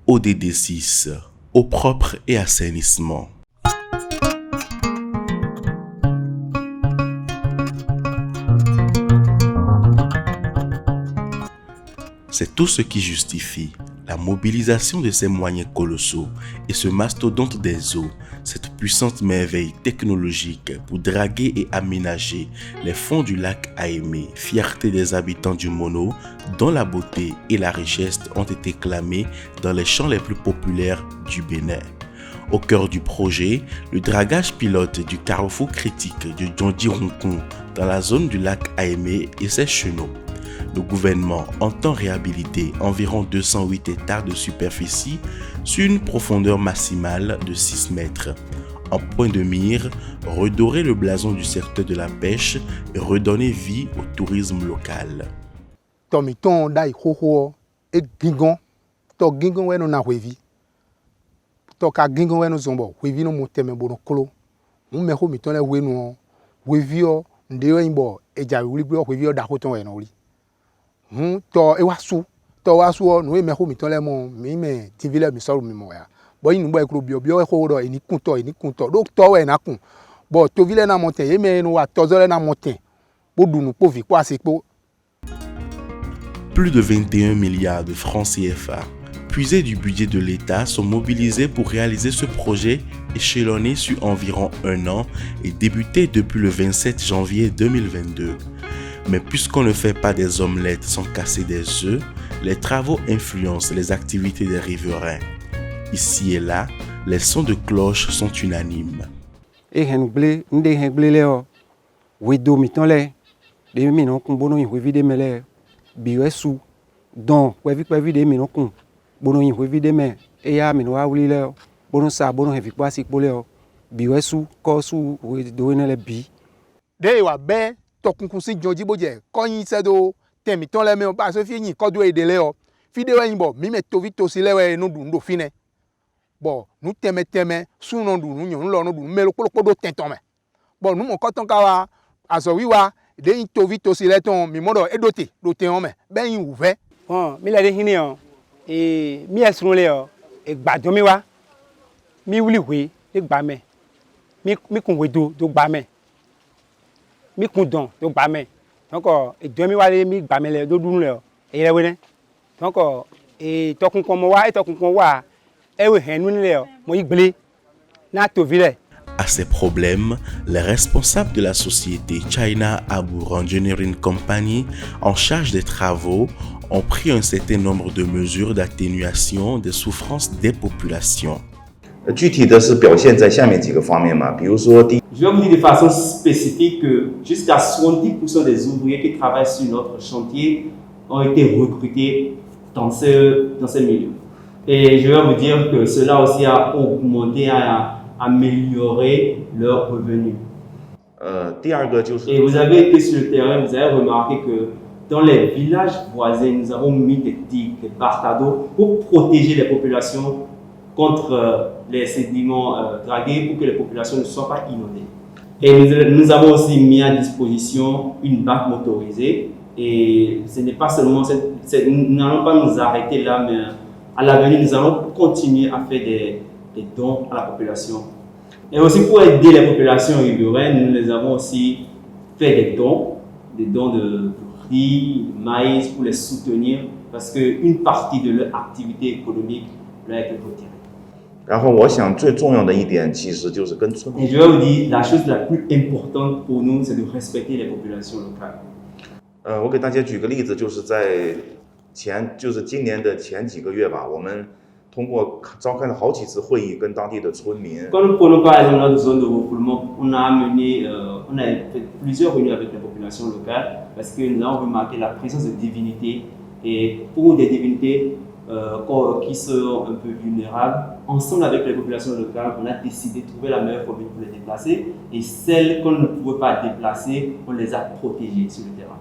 ODD6, eau propre et assainissement. C'est tout ce qui justifie la mobilisation de ces moyens colossaux et ce mastodonte des eaux, cette puissante merveille technologique pour draguer et aménager les fonds du lac Aémé, fierté des habitants du Mono, dont la beauté et la richesse ont été clamées dans les champs les plus populaires du Bénin. Au cœur du projet, le dragage pilote du carrefour critique du Djondi-Ronkon dans la zone du lac Aémé et ses chenaux. Le gouvernement entend réhabiliter environ 208 hectares de superficie sur une profondeur maximale de 6 mètres. En point de mire, redorer le blason du secteur de la pêche et redonner vie au tourisme local. Tomiton dai hoho e gingon to gingon we no na wevi to ka gingon we no zombo wevi no moteme bono kolo mu me ho miton le we no wevi o nde we mbo eja wuli bi o wevi o da ho ton we no ri to e wasu o no e me ho miton le mo mi me tivile mi so mi mo ya bo yin bo e kro bio e ho do eni kun to do to we na kun bo to vile na monten e me no wa to zo le na monten bo dunu po vi kwa se po. Plus de 21 milliards de francs CFA, puisés du budget de l'État, sont mobilisés pour réaliser ce projet échelonné sur environ un an et débuté depuis le 27 janvier 2022. Mais puisqu'on ne fait pas des omelettes sans casser des œufs, les travaux influencent les activités des riverains. Ici et là, les sons de cloche sont unanimes. Biwesu don kwevi de minokun bono yin kwevi de me eya mino wa wuli le bono sa bono hevi kwa si pole biwesu ko su we do ne le bi de wa be tokunkun si jonji boje ko yin se do temi ton le me ba so fi yin ko do ede le o fi de wa yin bo mi me to vi to si le we no du ndo fine bo nu teme su no du nu yon lo no du me lo polo do tenton me bo nu mo ko ton ka wa aso wi wa de yin to vi to si le ton mi modo edote do ten o me ben yin ouve mi la de hini o mi esun le o e gbajo mi wa mi wuli we e gba me mi kun we do gba me mi kun don do gba me donc e do mi wa le mi gba me le do dun le o e yere we ne donc e tokun kon mo wa e we henu le o mo igbele na to vi le. À ces problèmes, les responsables de la société China Abour Engineering Company, en charge des travaux, ont pris un certain nombre de mesures d'atténuation des souffrances des populations. Je vais vous dire de façon spécifique que jusqu'à 70% des ouvriers qui travaillent sur notre chantier ont été recrutés dans ce milieu. Et je vais vous dire que cela aussi a augmenté, a améliorer leurs revenus. Et vous avez été sur le terrain, vous avez remarqué que dans les villages voisins, nous avons mis des digues, des barres d'eau pour protéger les populations contre les sédiments dragués pour que les populations ne soient pas inondées. Et nous avons aussi mis à disposition une banque motorisée. Et ce n'est pas seulement, nous n'allons pas nous arrêter là, mais à l'avenir, nous allons continuer à faire des dons à la population. Et aussi pour aider les populations riveraines, nous les avons aussi fait des dons de riz, de maïs pour les soutenir parce qu'une partie de leur activité économique leur a été retirée. Et je vais vous dire, la chose la plus importante pour nous, c'est de respecter les populations locales. 我给大家举个例子，就是在今年的前几个月吧，我们通过召开了好几次会议，跟当地的村民。Quand nous prenons par exemple notre zone de refoulement, on a fait plusieurs réunions avec les populations locales parce que nous avons remarqué la présence de divinités et pour des divinités qui sont un peu vulnérables, ensemble avec les populations locales, on a décidé de trouver la meilleure formule pour les déplacer et celles qu'on ne pouvait pas déplacer, on les a protégées sur le terrain.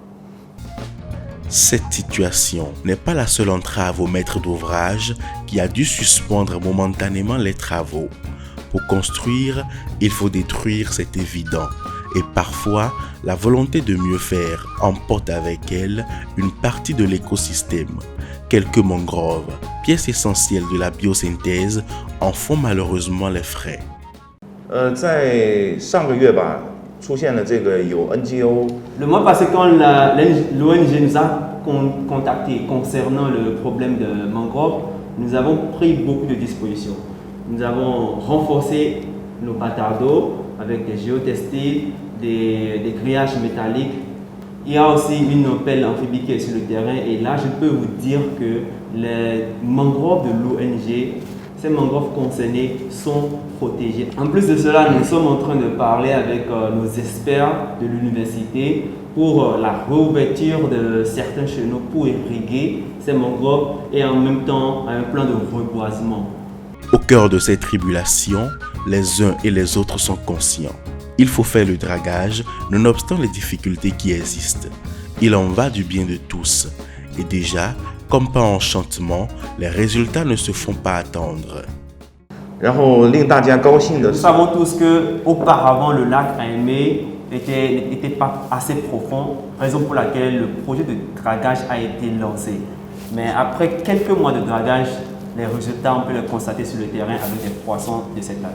Cette situation n'est pas la seule entrave au maître d'ouvrage qui a dû suspendre momentanément les travaux. Pour construire, il faut détruire, c'est évident. Et parfois, la volonté de mieux faire emporte avec elle une partie de l'écosystème. Quelques mangroves, pièces essentielles de la biosynthèse, en font malheureusement les frais. 在上个月吧，出现了这个有 NGO Le mois passé, quand l'ONG nous a contactés concernant le problème de mangrove, nous avons pris beaucoup de dispositions. Nous avons renforcé nos bâtards d'eau avec des géotextiles, des grillages métalliques. Il y a aussi une pelle amphibie qui est sur le terrain et là je peux vous dire que les mangroves de l'ONG, ces mangroves concernées sont protégées. En plus de cela, nous sommes en train de parler avec nos experts de l'université pour la réouverture de certains chenaux pour irriguer ces mangroves et en même temps un plan de reboisement. Au cœur de ces tribulations, les uns et les autres sont conscients. Il faut faire le dragage, nonobstant les difficultés qui existent. Il en va du bien de tous. Et déjà, comme par enchantement, les résultats ne se font pas attendre. 然后令大家高兴的 Nous 是， savons tous qu'auparavant le lac Aimé n'était pas assez profond, raison pour laquelle le projet de dragage a été lancé. Mais après quelques mois de dragage, les résultats, on peut les constater sur le terrain avec les poissons de cette lac.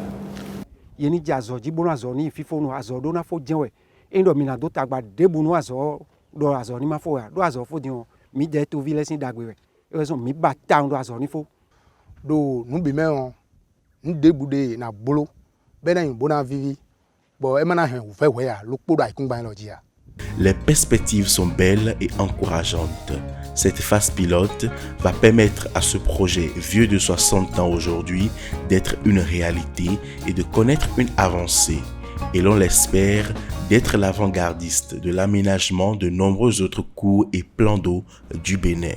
Yeni jazo jibono azo ni fifo no azo do na fo jenwe. Endo mina do tagba debu no azo do azo ni ma fo ya. Do azo fo dion mi je to vile sin dagwe. Ezo mi ba town do azo ni fo. Do nu bi me on ndebu de na bolo be na yin bona vivi bo e mana hen wo fe we ya lo kpodo aikun gban lo ji ya. Les perspectives sont belles et encourageantes. Cette phase pilote va permettre à ce projet vieux de 60 ans aujourd'hui d'être une réalité et de connaître une avancée. Et l'on l'espère d'être l'avant-gardiste de l'aménagement de nombreux autres cours et plans d'eau du Bénin.